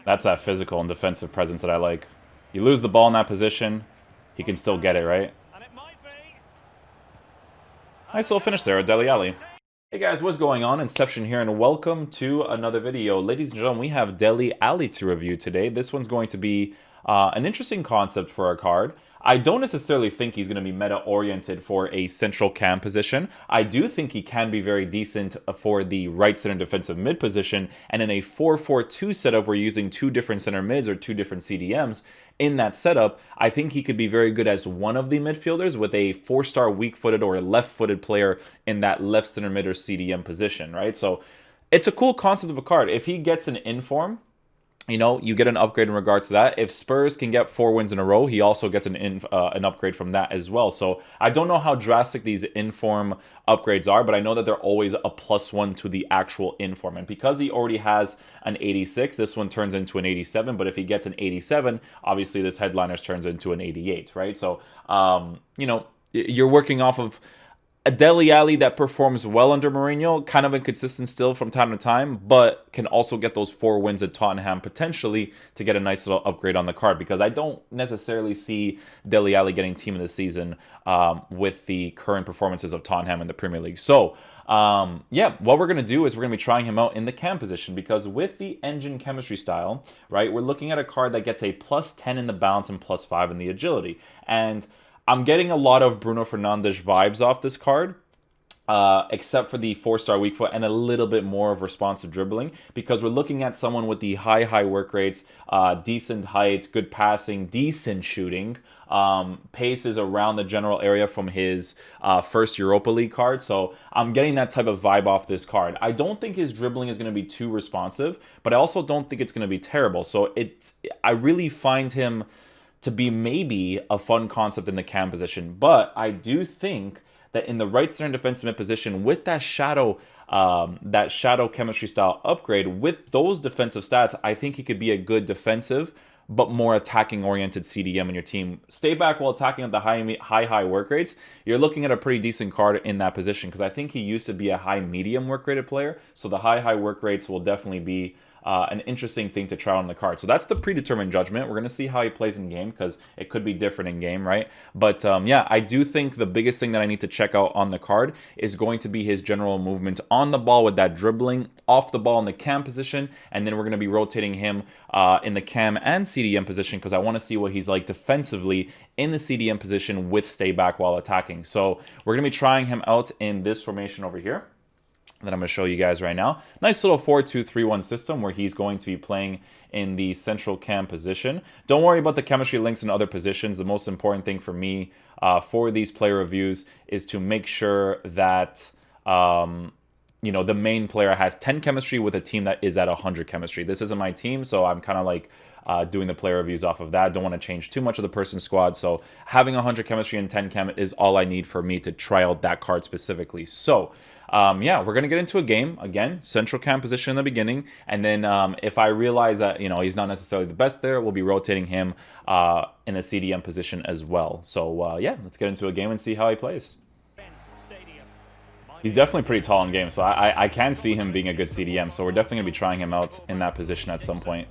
That's that physical and defensive presence that I like. You lose the ball in that position, he can still get it, right? Nice little finish there, Dele. Hey guys, what's going on? Inception here, and welcome to another video. Ladies and gentlemen, we have Dele to review today. This one's going to be an interesting concept for a card. I don't necessarily think he's going to be meta-oriented for a central cam position. I do think he can be very decent for the right center defensive mid position, and in a 4-4-2 setup, we're using two different center mids or two different CDMs. In that setup, I think he could be very good as one of the midfielders with a 4-star weak-footed or left-footed player in that left center mid or CDM position, right? So it's a cool concept of a card. If he gets an inform, you know, you get an upgrade in regards to that. If Spurs can get 4 wins in a row, he also gets an upgrade from that as well. So I don't know how drastic these inform upgrades are, but I know that they're always a +1 to the actual inform. And because he already has an 86, this one turns into an 87. But if he gets an 87, obviously this headliners turns into an 88, right? So, you know, you're working off of a Dele Alli that performs well under Mourinho, kind of inconsistent still from time to time, but can also get those 4 wins at Tottenham potentially to get a nice little upgrade on the card, because I don't necessarily see Dele Alli getting team of the season with the current performances of Tottenham in the Premier League. So, yeah, what we're going to do is we're going to be trying him out in the cam position, because with the engine chemistry style, right, we're looking at a card that gets a +10 in the balance and +5 in the agility. And I'm getting a lot of Bruno Fernandes vibes off this card, except for the 4-star weak foot and a little bit more of responsive dribbling, because we're looking at someone with the high work rates, decent height, good passing, decent shooting, paces around the general area from his first Europa League card. So I'm getting that type of vibe off this card. I don't think his dribbling is going to be too responsive, but I also don't think it's going to be terrible. So I really find him to be maybe a fun concept in the cam position. But I do think that in the right center defensive mid position, with that shadow chemistry style upgrade, with those defensive stats, I think he could be a good defensive but more attacking oriented CDM in your team. Stay back while attacking at the high work rates. You're looking at a pretty decent card in that position, because I think he used to be a high medium work rated player. So the high work rates will definitely be an interesting thing to try on the card. So that's the predetermined judgment. We're going to see how he plays in game, because it could be different in game, right? But yeah, I do think the biggest thing that I need to check out on the card is going to be his general movement on the ball with that dribbling, off the ball in the cam position, and then we're going to be rotating him in the cam and CDM position, because I want to see what he's like defensively in the CDM position with stay back while attacking. So we're going to be trying him out in this formation over here that I'm going to show you guys right now. Nice little 4-2-3-1 system where he's going to be playing in the central cam position. Don't worry about the chemistry links in other positions. The most important thing for me for these player reviews is to make sure that you know, the main player has 10 chemistry with a team that is at 100 chemistry. This isn't my team, so I'm kind of like doing the player reviews off of that. Don't want to change too much of the person's squad. So having 100 chemistry and 10 chem is all I need for me to try out that card specifically. So yeah, we're going to get into a game. Again, central cam position in the beginning. And then if I realize that, you know, he's not necessarily the best there, we'll be rotating him in a CDM position as well. So yeah, let's get into a game and see how he plays. He's definitely pretty tall in game, so I can see him being a good CDM. So we're definitely going to be trying him out in that position at some point.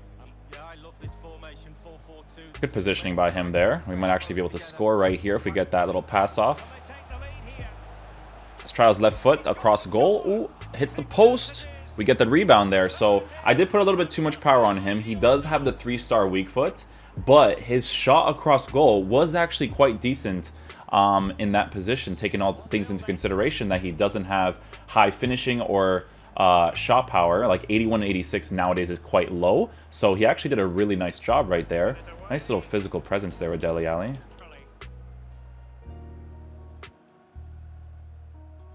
Good positioning by him there. We might actually be able to score right here if we get that little pass off. Let's try his left foot across goal. Ooh, hits the post. We get the rebound there. So I did put a little bit too much power on him. He does have the 3-star weak foot, but his shot across goal was actually quite decent in that position, taking all things into consideration that he doesn't have high finishing or shot power. Like 81 and 86 nowadays is quite low. So he actually did a really nice job right there. Nice little physical presence there with Dele Alli.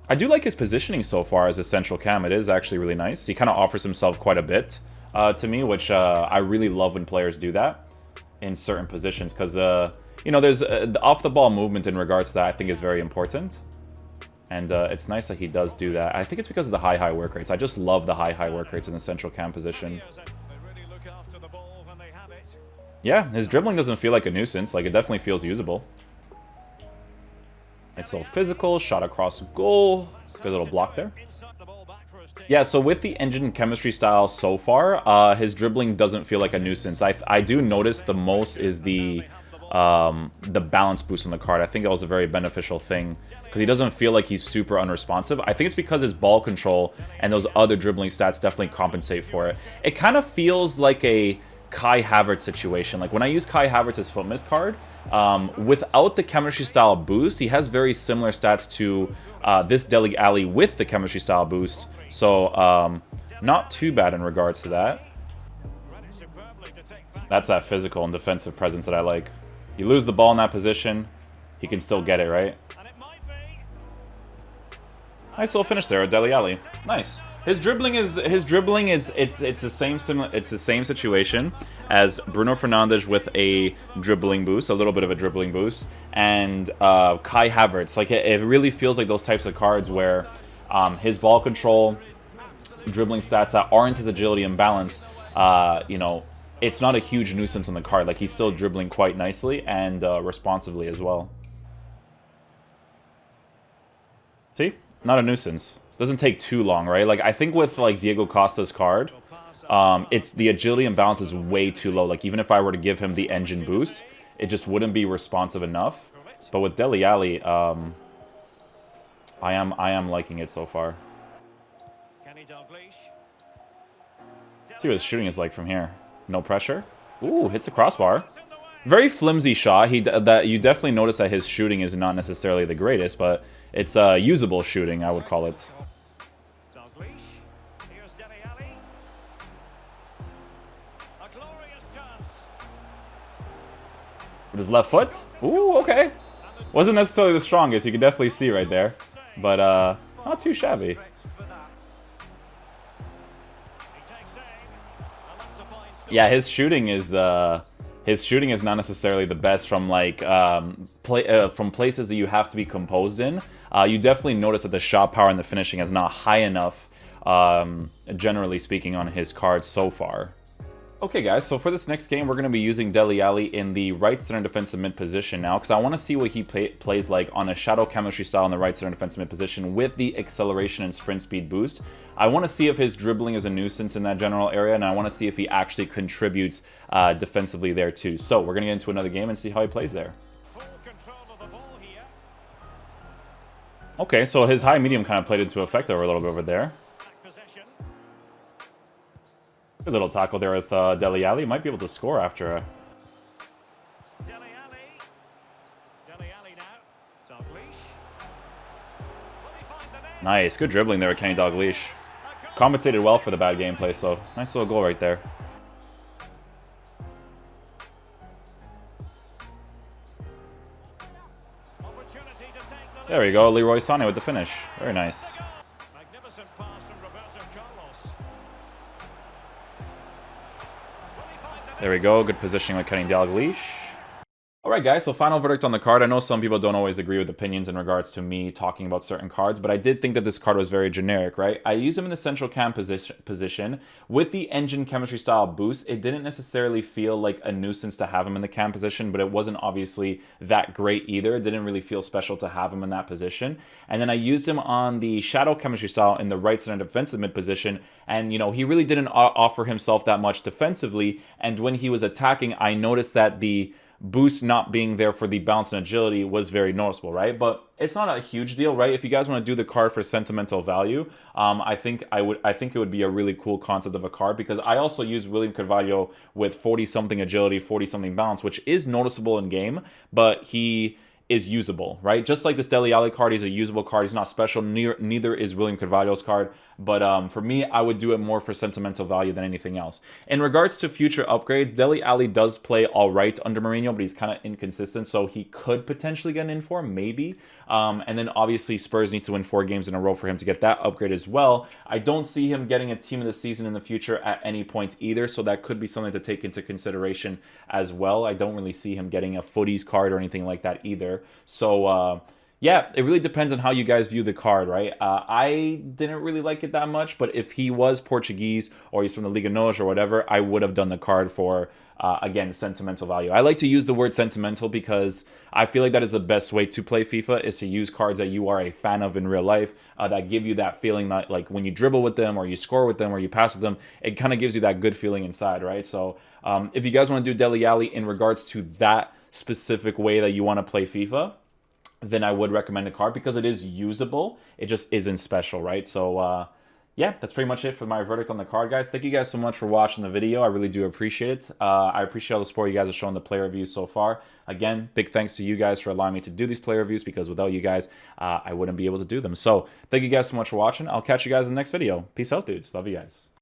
I do like his positioning so far as a central cam. It is actually really nice. He kind of offers himself quite a bit to me, which I really love when players do that in certain positions, because you know, there's the off-the-ball movement in regards to that I think is very important. And it's nice that he does do that. I think it's because of the high work rates. I just love the high work rates in the central cam position. Yeah, his dribbling doesn't feel like a nuisance. Like, it definitely feels usable. Nice little physical, shot across goal. Good little block there. Yeah, so with the engine chemistry style so far, his dribbling doesn't feel like a nuisance. I do notice the most is the balance boost on the card. I think that was a very beneficial thing because he doesn't feel like he's super unresponsive. I think it's because his ball control and those other dribbling stats definitely compensate for it. It kind of feels like a Kai Havertz situation. Like when I use Kai Havertz's Footmiss card, without the chemistry style boost, he has very similar stats to this Dele Alli with the chemistry style boost. So not too bad in regards to that. That's that physical and defensive presence that I like. You lose the ball in that position, he can still get it, right? Nice little finish there, Dele Alli. Nice. His dribbling is it's the same situation as Bruno Fernandes with a dribbling boost, a little bit of a dribbling boost, and Kai Havertz. Like it really feels like those types of cards where his ball control, dribbling stats that aren't his agility and balance, you know, it's not a huge nuisance on the card. Like he's still dribbling quite nicely and responsively as well. See? Not a nuisance. Doesn't take too long, right? Like, I think with, like, Diego Costa's card, it's the agility and balance is way too low. Like, even if I were to give him the engine boost, it just wouldn't be responsive enough. But with Dele Alli, I am liking it so far. Let's see what his shooting is like from here. No pressure. Ooh, hits the crossbar. Very flimsy shot. That you definitely notice that his shooting is not necessarily the greatest, but it's usable shooting, I would call it. With his left foot? Ooh, okay. Wasn't necessarily the strongest, you can definitely see right there. But not too shabby. Yeah, his shooting is not necessarily the best from like from places that you have to be composed in. You definitely notice that the shot power and the finishing is not high enough, generally speaking, on his cards so far. Okay, guys, so for this next game, we're going to be using Dele Alli in the right center defensive mid position now, because I want to see what he plays like on a shadow chemistry style in the right center defensive mid position with the acceleration and sprint speed boost. I want to see if his dribbling is a nuisance in that general area, and I want to see if he actually contributes defensively there too. So we're going to get into another game and see how he plays there. Okay, so his high-medium kind of played into effect over a little bit over there. Good little tackle there with Dele Alli. Might be able to score after a... Nice. Good dribbling there with Kenny Dalglish. Compensated well for the bad gameplay, so nice little goal right there. There we go. Leroy Sané with the finish. Very nice. There we go. Good positioning with Kenny Dalglish. Alright guys, so final verdict on the card. I know some people don't always agree with opinions in regards to me talking about certain cards, but I did think that this card was very generic, right? I used him in the central cam position with the engine chemistry style boost. It didn't necessarily feel like a nuisance to have him in the cam position, but it wasn't obviously that great either. It didn't really feel special to have him in that position. And then I used him on the shadow chemistry style in the right center defensive mid position, and you know, he really didn't offer himself that much defensively, and when he was attacking, I noticed that the boost not being there for the bounce and agility was very noticeable, right? But it's not a huge deal, right? If you guys want to do the card for sentimental value, I think it would be a really cool concept of a card, because I also use William Carvalho with 40-something agility, 40-something bounce, which is noticeable in game, but he is usable, right? Just like this Dele Alli card, he's a usable card. He's not special. Neither is William Carvalho's card. But for me, I would do it more for sentimental value than anything else. In regards to future upgrades, Dele Alli does play all right under Mourinho, but he's kind of inconsistent, so he could potentially get an inform, maybe. And then obviously Spurs need to win 4 games in a row for him to get that upgrade as well. I don't see him getting a team of the season in the future at any point either, so that could be something to take into consideration as well. I don't really see him getting a footies card or anything like that either. So Yeah, it really depends on how you guys view the card, right? I didn't really like it that much, but if he was Portuguese or he's from the Liga NOS or whatever, I would have done the card for, again, sentimental value. I like to use the word sentimental because I feel like that is the best way to play FIFA, is to use cards that you are a fan of in real life, that give you that feeling that, like, when you dribble with them or you score with them or you pass with them, it kind of gives you that good feeling inside, right? So if you guys want to do Dele Alli in regards to that specific way that you want to play FIFA, then I would recommend a card because it is usable. It just isn't special, right? So, yeah, that's pretty much it for my verdict on the card, guys. Thank you guys so much for watching the video. I really do appreciate it. I appreciate all the support you guys have shown the player reviews so far. Again, big thanks to you guys for allowing me to do these player reviews, because without you guys, I wouldn't be able to do them. So, thank you guys so much for watching. I'll catch you guys in the next video. Peace out, dudes. Love you guys.